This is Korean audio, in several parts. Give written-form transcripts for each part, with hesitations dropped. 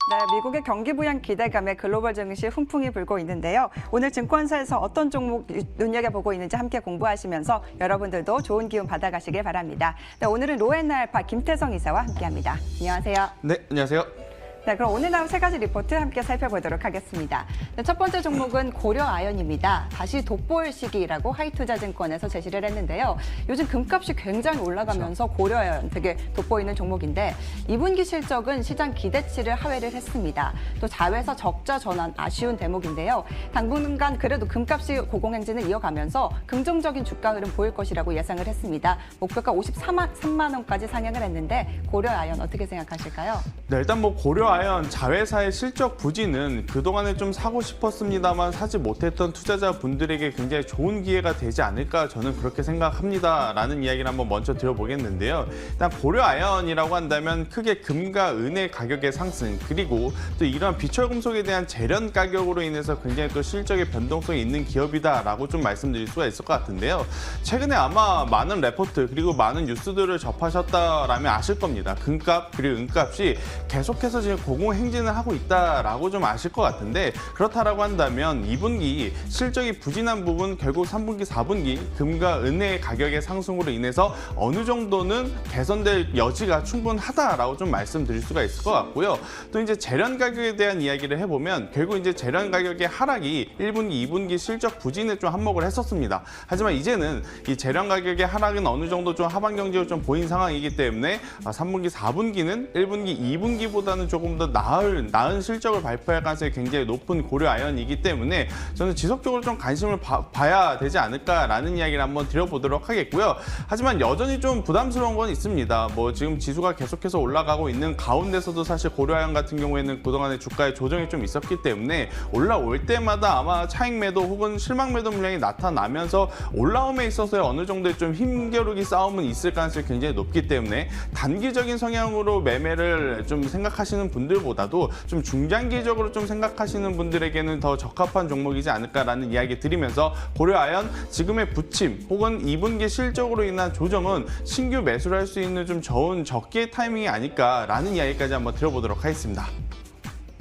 네, 미국의 경기 부양 기대감에 글로벌 증시 훈풍이 불고 있는데요. 오늘 증권사에서 어떤 종목 눈여겨보고 있는지 함께 공부하시면서 여러분들도 좋은 기운 받아가시길 바랍니다. 네, 오늘은 로엔알파 김태성 이사와 함께합니다. 안녕하세요. 네, 안녕하세요. 네, 그럼 오늘 나온 세 가지 리포트 함께 살펴보도록 하겠습니다. 네, 첫 번째 종목은 고려아연입니다. 다시 돋보일 시기라고 하이투자증권에서 제시를 했는데요. 요즘 금값이 굉장히 올라가면서 고려아연 되게 돋보이는 종목인데 2분기 실적은 시장 기대치를 하회를 했습니다. 또 자회사 적자 전환 아쉬운 대목인데요. 당분간 그래도 금값이 고공행진을 이어가면서 긍정적인 주가 흐름 보일 것이라고 예상을 했습니다. 목표가 53만 원까지 상향을 했는데 고려아연 어떻게 생각하실까요? 네, 일단 뭐 고려아연 자회사의 실적 부진은 그동안에 좀 사고 싶었습니다만 사지 못했던 투자자분들에게 굉장히 좋은 기회가 되지 않을까 저는 그렇게 생각합니다라는 이야기를 한번 먼저 드려보겠는데요. 일단 고려아연이라고 한다면 크게 금과 은의 가격의 상승 그리고 또 이러한 비철금속에 대한 재련 가격으로 인해서 굉장히 또 실적의 변동성이 있는 기업이다라고 좀 말씀드릴 수가 있을 것 같은데요. 최근에 아마 많은 레포트 그리고 많은 뉴스들을 접하셨다라면 아실 겁니다. 금값 그리고 은값이 계속해서 지금 고공행진을 하고 있다라고 좀 아실 것 같은데 그렇다라고 한다면 2분기 실적이 부진한 부분 결국 3분기, 4분기 금과 은의 가격의 상승으로 인해서 어느 정도는 개선될 여지가 충분하다라고 좀 말씀드릴 수가 있을 것 같고요. 또 이제 재련 가격에 대한 이야기를 해보면 결국 이제 재련 가격의 하락이 1분기, 2분기 실적 부진에 좀 한몫을 했었습니다. 하지만 이제는 이 재련 가격의 하락은 어느 정도 좀 하반 경직을 좀 보인 상황이기 때문에 3분기, 4분기는 1분기, 2분기보다는 조금 더 나은 실적을 발표할 가능성이 굉장히 높은 고려아연이기 때문에 저는 지속적으로 좀 관심을 봐야 되지 않을까라는 이야기를 한번 드려보도록 하겠고요. 하지만 여전히 좀 부담스러운 건 있습니다. 뭐 지금 지수가 계속해서 올라가고 있는 가운데서도 사실 고려아연 같은 경우에는 그동안의 주가의 조정이 좀 있었기 때문에 올라올 때마다 아마 차익 매도 혹은 실망 매도 물량이 나타나면서 올라옴에 있어서의 어느 정도의 좀 힘겨루기 싸움은 있을 가능성이 굉장히 높기 때문에 단기적인 성향으로 매매를 좀 생각하시는 분들보다도 좀 중장기적으로 좀 생각하시는 분들에게는 더 적합한 종목이지 않을까라는 이야기 드리면서 고려아연 지금의 부침 혹은 2분기 실적으로 인한 조정은 신규 매수를 할 수 있는 좀 좋은 적기의 타이밍이 아닐까라는 이야기까지 한번 드려보도록 하겠습니다.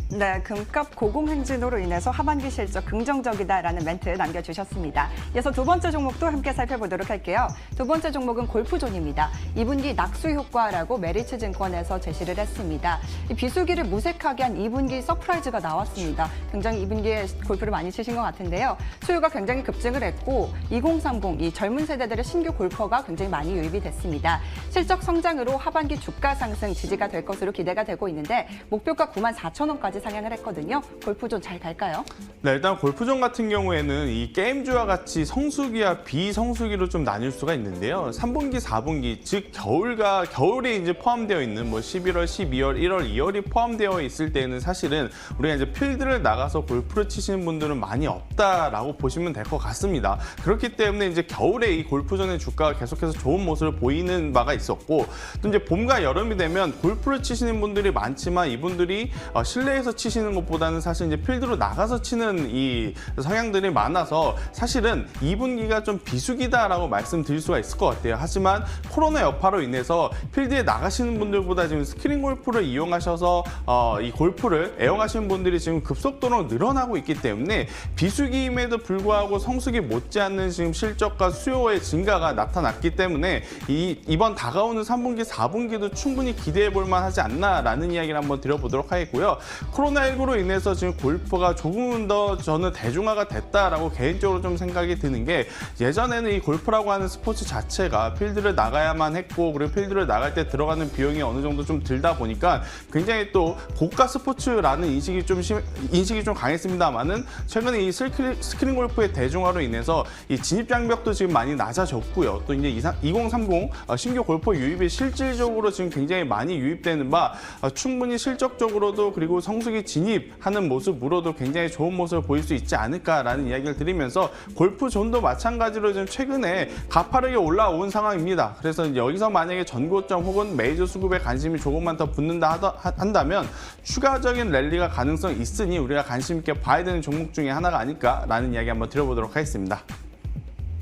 네, 금값 고공행진으로 인해서 하반기 실적 긍정적이다라는 멘트 남겨주셨습니다. 이어서 두 번째 종목도 함께 살펴보도록 할게요. 두 번째 종목은 골프존입니다. 2분기 낙수 효과라고 메리츠증권에서 제시를 했습니다. 이 비수기를 무색하게 한 2분기 서프라이즈가 나왔습니다. 굉장히 2분기에 골프를 많이 치신 것 같은데요. 수요가 굉장히 급증을 했고 2030, 이 젊은 세대들의 신규 골퍼가 굉장히 많이 유입이 됐습니다. 실적 성장으로 하반기 주가 상승 지지가 될 것으로 기대가 되고 있는데 목표가 94,000원까지 상향을 했거든요. 골프존 잘 갈까요? 네, 일단 골프존 같은 경우에는 이 게임주와 같이 성수기와 비성수기로 좀 나뉠 수가 있는데요. 3분기, 4분기, 즉 겨울에 이제 포함되어 있는 뭐 11월, 12월, 1월, 2월이 포함되어 있을 때는 사실은 우리가 이제 필드를 나가서 골프를 치시는 분들은 많이 없다라고 보시면 될 것 같습니다. 그렇기 때문에 이제 겨울에 이 골프존의 주가가 계속해서 좋은 모습을 보이는 바가 있었고 또 이제 봄과 여름이 되면 골프를 치시는 분들이 많지만 이분들이 실내에서 치시는 것보다는 사실 이제 필드로 나가서 치는 이 성향들이 많아서 사실은 2분기가 좀 비수기다라고 말씀드릴 수가 있을 것 같아요. 하지만 코로나 여파로 인해서 필드에 나가시는 분들보다 지금 스크린 골프를 이용하셔서 이 골프를 애용하시는 분들이 지금 급속도로 늘어나고 있기 때문에 비수기임에도 불구하고 성수기 못지않는 지금 실적과 수요의 증가가 나타났기 때문에 이번 다가오는 3분기, 4분기도 충분히 기대해 볼 만하지 않나라는 이야기를 한번 드려보도록 하겠고요. 코로나19로 인해서 지금 골프가 조금은 더 저는 대중화가 됐다라고 개인적으로 좀 생각이 드는 게 예전에는 이 골프라고 하는 스포츠 자체가 필드를 나가야만 했고 그리고 필드를 나갈 때 들어가는 비용이 어느 정도 좀 들다 보니까 굉장히 또 고가 스포츠라는 인식이 좀 강했습니다만은 최근에 이 스크린 골프의 대중화로 인해서 이 진입 장벽도 지금 많이 낮아졌고요. 또 이제 2030 신규 골프 유입이 실질적으로 지금 굉장히 많이 유입되는 바 충분히 실적적으로도 그리고 성수기 진입하는 모습으로도 굉장히 좋은 모습을 보일 수 있지 않을까라는 이야기를 드리면서 골프존도 마찬가지로 지금 최근에 가파르게 올라온 상황입니다. 그래서 여기서 만약에 전고점 혹은 메이저 수급에 관심이 조금만 더 붙는다 한다면 추가적인 랠리가 가능성이 있으니 우리가 관심 있게 봐야 되는 종목 중에 하나가 아닐까라는 이야기 한번 드려보도록 하겠습니다.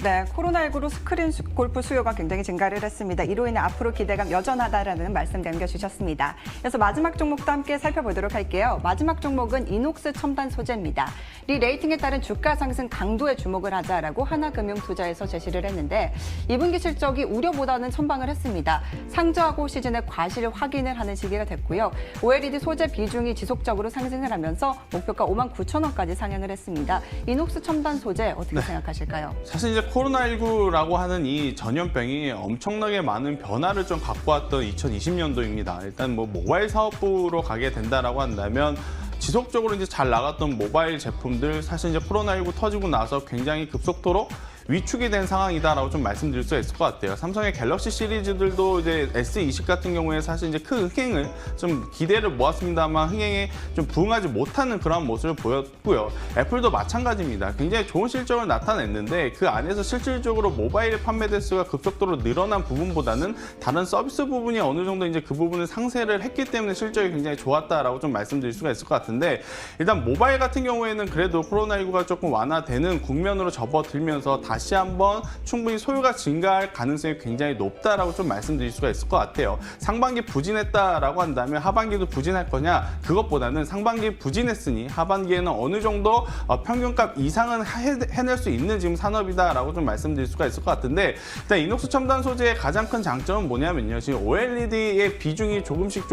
네, 코로나19로 스크린 골프 수요가 굉장히 증가를 했습니다. 이로 인해 앞으로 기대감 여전하다라는 말씀 남겨주셨습니다. 그래서 마지막 종목도 함께 살펴보도록 할게요. 마지막 종목은 이녹스 첨단 소재입니다. 리 레이팅에 따른 주가 상승 강도에 주목을 하자라고 하나금융투자에서 제시를 했는데 2분기 실적이 우려보다는 선방을 했습니다. 상저하고 시즌의 과실 확인을 하는 시기가 됐고요. OLED 소재 비중이 지속적으로 상승을 하면서 목표가 59,000원까지 상향을 했습니다. 이녹스 첨단 소재 어떻게 생각하실까요? 사실 이제 코로나19라고 하는 이 전염병이 엄청나게 많은 변화를 좀 갖고 왔던 2020년도입니다. 일단 뭐 모바일 사업부로 가게 된다라고 한다면 지속적으로 이제 잘 나갔던 모바일 제품들 사실 이제 코로나19 터지고 나서 굉장히 급속도로 위축이 된 상황이다라고 좀 말씀드릴 수 있을 것 같아요. 삼성의 갤럭시 시리즈들도 이제 S20 같은 경우에 사실 이제 큰 흥행을 좀 기대를 모았습니다만 흥행에 좀 부응하지 못하는 그런 모습을 보였고요. 애플도 마찬가지입니다. 굉장히 좋은 실적을 나타냈는데 그 안에서 실질적으로 모바일 판매 대수가 급속도로 늘어난 부분보다는 다른 서비스 부분이 어느 정도 이제 그 부분을 상쇄를 했기 때문에 실적이 굉장히 좋았다라고 좀 말씀드릴 수가 있을 것 같은데 일단 모바일 같은 경우에는 그래도 코로나19가 조금 완화되는 국면으로 접어들면서 다시 한번 충분히 소요가 증가할 가능성이 굉장히 높다라고 좀 말씀드릴 수가 있을 것 같아요. 상반기 부진했다라고 한다면 하반기도 부진할 거냐? 그것보다는 상반기 부진했으니 하반기에는 어느 정도 평균값 이상은 해낼 수 있는 지금 산업이다라고 좀 말씀드릴 수가 있을 것 같은데 일단 이녹스 첨단 소재의 가장 큰 장점은 뭐냐면요. 지금 OLED의 비중이 조금씩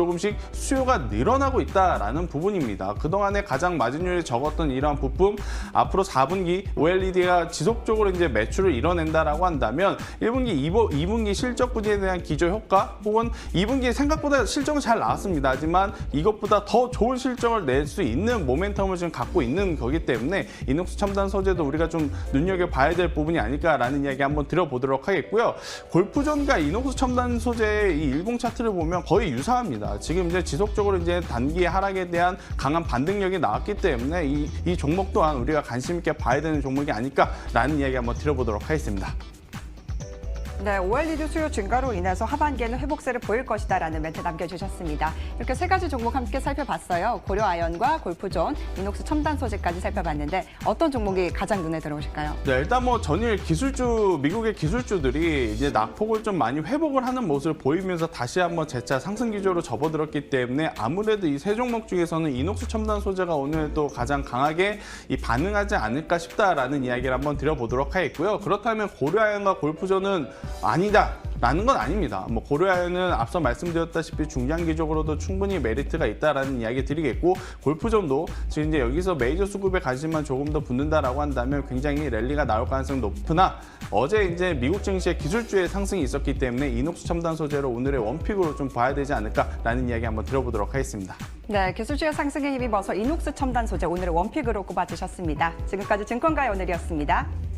수요가 늘어나고 있다라는 부분입니다. 그동안에 가장 마진율이 적었던 이러한 부품 앞으로 4분기 OLED가 지속적으로 이제 매출을 이뤄낸다라고 한다면 1분기, 2분기 실적 부진에 대한 기저 효과 혹은 2분기 생각보다 실적은 잘 나왔습니다. 하지만 이것보다 더 좋은 실적을 낼 수 있는 모멘텀을 지금 갖고 있는 거기 때문에 이녹스 첨단 소재도 우리가 좀 눈여겨봐야 될 부분이 아닐까라는 이야기 한번 드려보도록 하겠고요. 골프존과 이녹스 첨단 소재의 이 일봉 차트를 보면 거의 유사합니다. 지금 이제 지속적으로 이제 단기 하락에 대한 강한 반등력이 나왔기 때문에 이 종목 또한 우리가 관심 있게 봐야 되는 종목이 아닐까라는 이야기 한번 드려보도록 하겠습니다. 네, OLED 수요 증가로 인해서 하반기에는 회복세를 보일 것이다라는 멘트 남겨주셨습니다. 이렇게 세 가지 종목 함께 살펴봤어요. 고려아연과 골프존, 이녹스 첨단 소재까지 살펴봤는데 어떤 종목이 가장 눈에 들어오실까요? 네, 일단 뭐 전일 미국의 기술주들이 이제 낙폭을 좀 많이 회복을 하는 모습을 보이면서 다시 한번 재차 상승 기조로 접어들었기 때문에 아무래도 이 세 종목 중에서는 이녹스 첨단 소재가 오늘 또 가장 강하게 반응하지 않을까 싶다라는 이야기를 한번 드려보도록 하겠고요. 그렇다면 고려아연과 골프존은 아니다. 라는 건 아닙니다. 뭐 고려아연은 앞서 말씀드렸다시피 중장기적으로도 충분히 메리트가 있다라는 이야기 드리겠고 골프존도 지금 이제 여기서 메이저 수급에 관심만 조금 더 붙는다라고 한다면 굉장히 랠리가 나올 가능성이 높으나 어제 이제 미국 증시의 기술주의 상승이 있었기 때문에 이녹스 첨단 소재로 오늘의 원픽으로 좀 봐야 되지 않을까라는 이야기 한번 들어보도록 하겠습니다. 네, 기술주의 상승에 힘입어서 이녹스 첨단 소재 오늘의 원픽으로 꼽아주셨습니다. 지금까지 증권가의 오늘이었습니다.